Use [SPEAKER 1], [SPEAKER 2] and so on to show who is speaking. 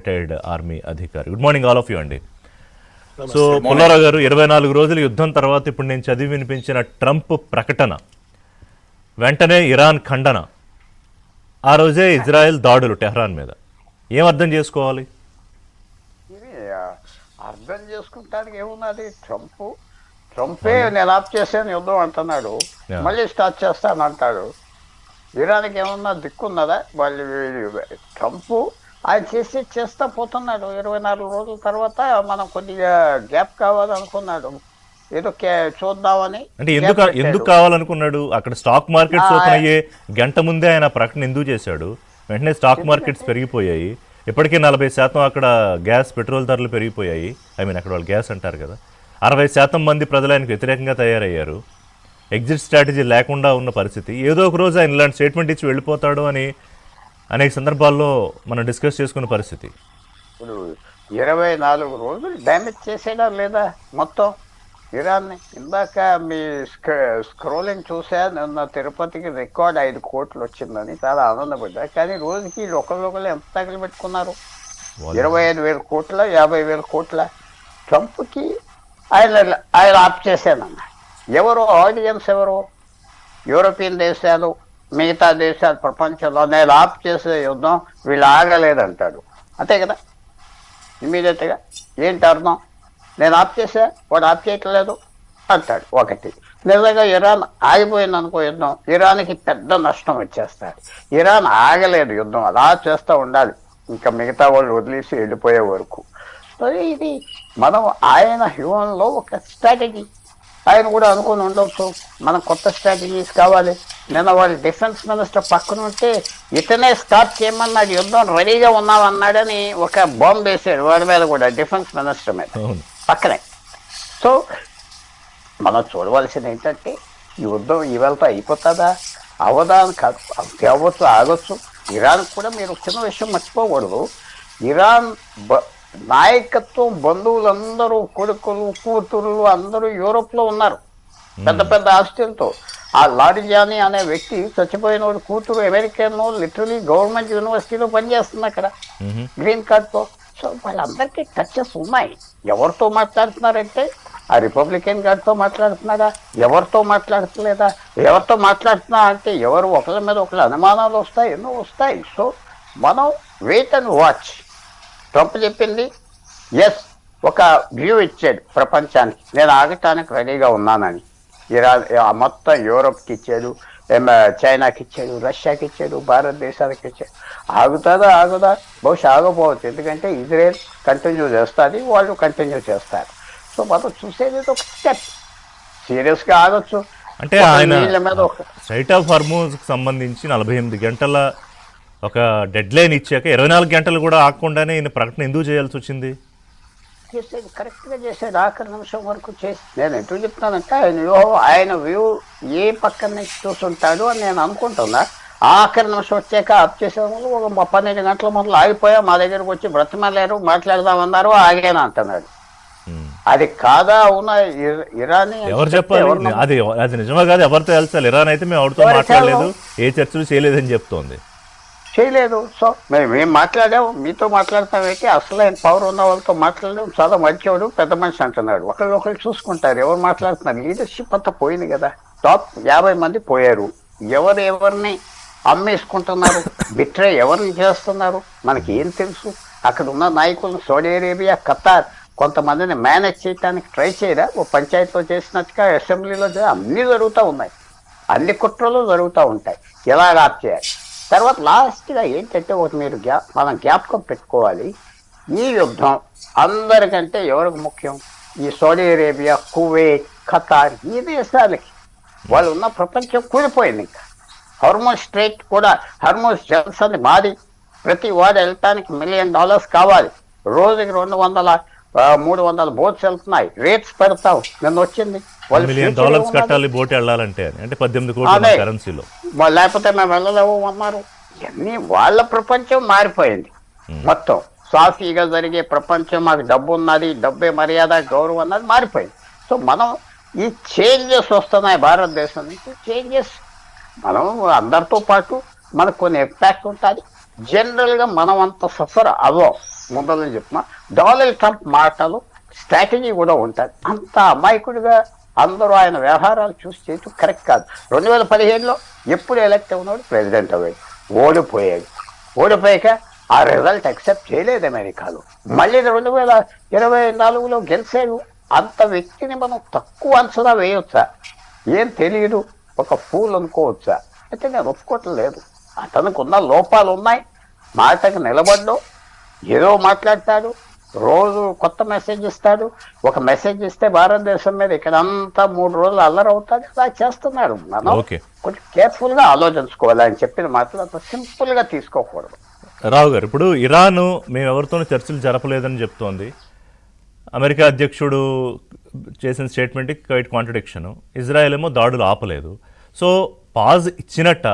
[SPEAKER 1] Retired army అధికారి. Good morning all of you అండి. So Pullarao గారు, 24 రోజుల యుద్ధం తర్వాత ఇప్పుడు నేను చదివి వినిపించిన ట్రంప్ ప్రకటన, వెంటనే ఇరాన్ ఖండన, ఆ రోజే ఇజ్రాయెల్ దాడులు టెహ్రాన్ మీద, ఏం అర్థం చేసుకోవాలి?
[SPEAKER 2] ఇది అర్థం చేసుకుంటానికి ఏమున్నది? ట్రంపే నేను ఆప్ చేశాను యుద్ధం అంటున్నాడు, మళ్ళీ స్టార్ట్ చేస్తాను అంటాడు. ఇరాన్కి ఏమన్నా దిక్కున్నదా? వాళ్ళు ట్రంప్ ఆయన చేస్తా పోతున్నాడు. 24 రోజుల తర్వాత మనం కొద్దిగా గ్యాప్ కావాలనుకున్నాడు, ఏదో చూద్దామని.
[SPEAKER 1] అంటే ఎందుకు కావాలనుకున్నాడు? అక్కడ స్టాక్ మార్కెట్స్ ఓపెన్ అయ్యే గంట ముందే ఆయన ప్రకటన ఎందుకు చేశాడు? వెంటనే స్టాక్ మార్కెట్స్ పెరిగిపోయాయి. ఇప్పటికే 40% అక్కడ గ్యాస్ పెట్రోల్ ధరలు పెరిగిపోయాయి. అక్కడ వాళ్ళు గ్యాస్ అంటారు కదా, 60% మంది ప్రజలు ఆయనకు వ్యతిరేకంగా తయారయ్యారు. ఎగ్జిట్ స్ట్రాటజీ లేకుండా ఉన్న పరిస్థితి. ఏదో ఒక రోజు ఆయన ఇలాంటి స్టేట్మెంట్ ఇచ్చి వెళ్ళిపోతాడు అని అనేక సందర్భాల్లో మనం డిస్కస్ చేసుకున్న పరిస్థితి.
[SPEAKER 2] ఇప్పుడు 24 రోజులు డ్యామేజ్ చేసేదా లేదా మొత్తం ఇరాన్ని? ఇందాక మీ స్క్రోలింగ్ చూసా, నిన్న తిరుపతికి రికార్డ్ 5 కోట్లు వచ్చిందని చాలా ఆనందపడ్డా. కానీ రోజుకి ఒకళ్ళు ఎంత తగిలి పెట్టుకున్నారు? 25,000 కోట్ల, 50,000 కోట్ల. ట్రంప్కి ఆయన ఆప్ చేశానన్న ఎవరు ఆడియన్స్? ఎవరు? యూరోపియన్ దేశాలు, మిగతా దేశాలు, ప్రపంచంలో నేను ఆప్ చేసే యుద్ధం వీళ్ళు ఆగలేదంటాడు. అంతే కదా ఇమీడియట్గా. ఏంటి అర్థం? నేను ఆప్ చేసా, వాడు ఆప్ చేయట్లేదు అంటాడు. ఒకటి, నిజంగా ఇరాన్ ఆగిపోయింది అనుకో యుద్ధం, ఇరాన్కి పెద్ద నష్టం వచ్చేస్తారు. ఇరాన్ ఆగలేదు యుద్ధం, అలా చేస్తూ ఉండాలి ఇంకా మిగతా వాళ్ళు వదిలేసి వెళ్ళిపోయే వరకు. సో ఇది మనం ఆయన హ్యూమన్లో ఒక స్ట్రాటజీ. ఆయన కూడా అనుకుని ఉండవచ్చు మనం కొత్త స్ట్రాటజీస్ కావాలి. నిన్న వాళ్ళ డిఫెన్స్ మినిస్టర్ పక్కన ఉంటే ఇతనే స్టార్ట్ చేయమన్నాడు, యుద్ధం రెడీగా ఉన్నామన్నాడని ఒక బాంబు వేసాడు వాడి మీద కూడా, డిఫెన్స్ మినిస్టర్ మీద పక్కనే. సో మనం చూడవలసింది ఏంటంటే ఈ యుద్ధం ఇవాళతో అయిపోతుందా అవదా అని కాదు, అవ్వచ్చు ఆగొచ్చు. ఇరాన్ కూడా మీరు చిన్న విషయం మర్చిపోకూడదు. ఇరాన్ నాయకత్వం, బంధువులందరూ, కొడుకులు, కూతుర్లు అందరూ యూరోప్లో ఉన్నారు పెద్ద పెద్ద ఆస్తులతో. ఆ లారిజాని అనే వ్యక్తి చచ్చిపోయిన వాడు కూతురు అమెరికన్లో లిటరలీ గవర్నమెంట్ యూనివర్సిటీలో పనిచేస్తుంది అక్కడ గ్రీన్ కార్డ్తో. సో వాళ్ళందరికీ టచెస్ ఉన్నాయి. ఎవరితో మాట్లాడుతున్నారంటే ఆ రిపబ్లికన్ గార్డ్తో మాట్లాడుతున్నారా, ఎవరితో మాట్లాడట్లేదా? ఎవరితో మాట్లాడుతున్నా అంటే ఎవరు ఒకళ్ళ మీద ఒకళ్ళ అనుమానాలు వస్తాయి, ఎన్నో వస్తాయి. సో మనం వెయిట్ అండ్ వాచ్. ట్రంప్ చెప్పింది ఎస్, ఒక వ్యూ ఇచ్చాడు ప్రపంచానికి, నేను ఆగటానికి రెడీగా ఉన్నానని. ఇరాన్ మొత్తం యూరోప్కి ఇచ్చాడు, చైనాకి ఇచ్చాడు, రష్యాకి ఇచ్చాడు, భారతదేశానికి ఇచ్చాడు. ఆగుదా? బహుశా ఆగపోవచ్చు, ఎందుకంటే ఇజ్రాయెల్ కంటిన్యూ చేస్తుంది, వాళ్ళు కంటిన్యూ చేస్తారు. సో మనం చూసేది ఒక స్టెప్. సీరియస్గా ఆగొచ్చు.
[SPEAKER 1] అంటే ఆయన స్ట్రైట్ ఆఫ్ హార్మూజ్కి సంబంధించి 48 గంటల ఒక డెడ్ లైన్ ఇచ్చాక 24 గంటలు కూడా ఆగకుండానే ఈయన ప్రకటన ఎందుకు చేయాల్సి వచ్చింది?
[SPEAKER 2] చేసేది కరెక్ట్గా చేసేది, ఆఖరి నిమిషం వరకు చేసి. నేను ఎటు చెప్తానంటే ఆయన వ్యూ ఏ పక్కన నుంచి చూస్తుంటాడు అని నేను అనుకుంటున్నా. ఆఖరి నిమిషం వచ్చాక ఆప్ చేసే వాళ్ళు ఒక 12 గంటల మొదలు ఆగిపోయా, మా దగ్గరకు వచ్చి బ్రతిమలేరు, మాట్లాడదామన్నారు, ఆగేనా అంటున్నాడు. అది కాదా అవునా? ఇరాన్
[SPEAKER 1] ఎవరు చెప్పాలి? అది నిజమా కాదు, ఎవరితో వెళ్తారు? ఇరాన్ అయితే మేము ఎవరితో మాట్లాడలేదు, ఏ చర్చలు చేయలేదని చెప్తోంది.
[SPEAKER 2] చేయలేదు. సో మేము మాట్లాడాము, మీతో మాట్లాడతామేంటి? అసలైన పవర్ ఉన్న వాళ్ళతో మాట్లాడలేము, చాలా మంచివాడు, పెద్ద మనిషి అంటున్నాడు. ఒకళ్ళు చూసుకుంటారు ఎవరు మాట్లాడుతున్నారు. లీడర్షిప్ అంతా పోయింది కదా. టాప్ 50 మంది పోయారు. ఎవరిని అమ్మేసుకుంటున్నారు, బిట్రే ఎవరిని చేస్తున్నారు మనకి ఏం తెలుసు? అక్కడ ఉన్న నాయకులను సౌదీ అరేబియా, ఖతార్ కొంతమందిని మేనేజ్ చేయడానికి ట్రై చేయరా? ఓ పంచాయతీలో చేసినట్టుగా అసెంబ్లీలో అన్నీ జరుగుతూ ఉన్నాయి, అన్ని కుట్రలు జరుగుతూ ఉంటాయి. ఎలా ఆప్ చేయాలి? తర్వాత లాస్ట్గా ఏంటంటే ఒకటి మీరు మనం జ్ఞాపకం పెట్టుకోవాలి, ఈ యుద్ధం అందరికంటే ఎవరికి ముఖ్యం? ఈ సౌదీ అరేబియా, కువైట్, ఖతార్, ఈ దేశాలకి. వాళ్ళు ఉన్న ప్రపంచం కూలిపోయింది. ఇంకా హార్మోజ్ స్ట్రైట్ కూడా, హార్మోజ్ జల్సన్ మాది, ప్రతి వాడు వెళ్ళటానికి $1 మిలియన్ కావాలి. రోజుకి 200-300 బోట్స్ వెళ్తున్నాయి. రేట్స్ పెడతావు. నిన్న వచ్చింది
[SPEAKER 1] $1 మిలియన్ కట్టాలి బోట్ వెళ్ళాలంటే, అంటే 18 కోట్ల కరెన్సీలో.
[SPEAKER 2] లేకపోతే మేము వెళ్ళలేవు అన్నారు. ఇవన్నీ వాళ్ళ ప్రపంచం మారిపోయింది మొత్తం. సాఫీగా జరిగే ప్రపంచం, మాకు డబ్బు ఉన్నది, డబ్బే మర్యాద, గౌరవం అన్నది మారిపోయింది. సో మనం ఈ చేంజెస్ వస్తున్నాయి భారతదేశం నుంచి. చేంజెస్ మనం అందరితో పాటు మనకు కొన్ని ఇంపాక్ట్ ఉంటుంది. జనరల్గా మనం అంత సఫర్ అవ్వం. ముందర చెప్తున్నా, డొనాల్డ్ ట్రంప్ మాటలు స్ట్రాటజీ కూడా ఉంటుంది. అంత అమాయకుడిగా అందరూ ఆయన వ్యవహారాలు చూసి చేయటం కరెక్ట్ కాదు. 2015లో ఎప్పుడు ఎలక్ట్ అవునాడు, ప్రెసిడెంట్ అయ్యాడు, ఓడిపోయాడు. ఓడిపోయాక ఆ రిజల్ట్ అక్సెప్ట్ చేయలేదు అమెరికాలో. మళ్ళీ 2024లో గెలిచాడు. అంత వ్యక్తిని మనం తక్కువ అంచనా వేయొచ్చా? ఏం తెలియదు, ఒక ఫూల్ అనుకోవచ్చా? అయితే నేను ఒప్పుకోవట్లేదు. అతనికి ఉన్న లోపాలు ఉన్నాయి, మాటకు నిలబడ్డు, ఏదో మాట్లాడతాడు, రోజు కొత్త మెసేజ్ ఇస్తాడు. ఒక మెసేజ్ ఇస్తే భారతదేశం మీద ఇక్కడ అంతా 3 రోజులు అల్లరవుతుంది. అలా చేస్తున్నాడు. మనం కొంచెం కేర్ఫుల్గా ఆలోచించుకోవాలి. ఆయన చెప్పిన మాటలు అంత సింపుల్గా తీసుకోకూడదు.
[SPEAKER 1] రావు గారు, ఇప్పుడు ఇరాన్ మేము ఎవరితోనూ చర్చలు జరపలేదని చెప్తోంది. అమెరికా అధ్యక్షుడు చేసిన స్టేట్మెంట్కి క్వైట్ కాంట్రడిక్షన్. ఇజ్రాయెల్ ఏమో దాడులు ఆపలేదు. So pause ఇచ్చినట్ట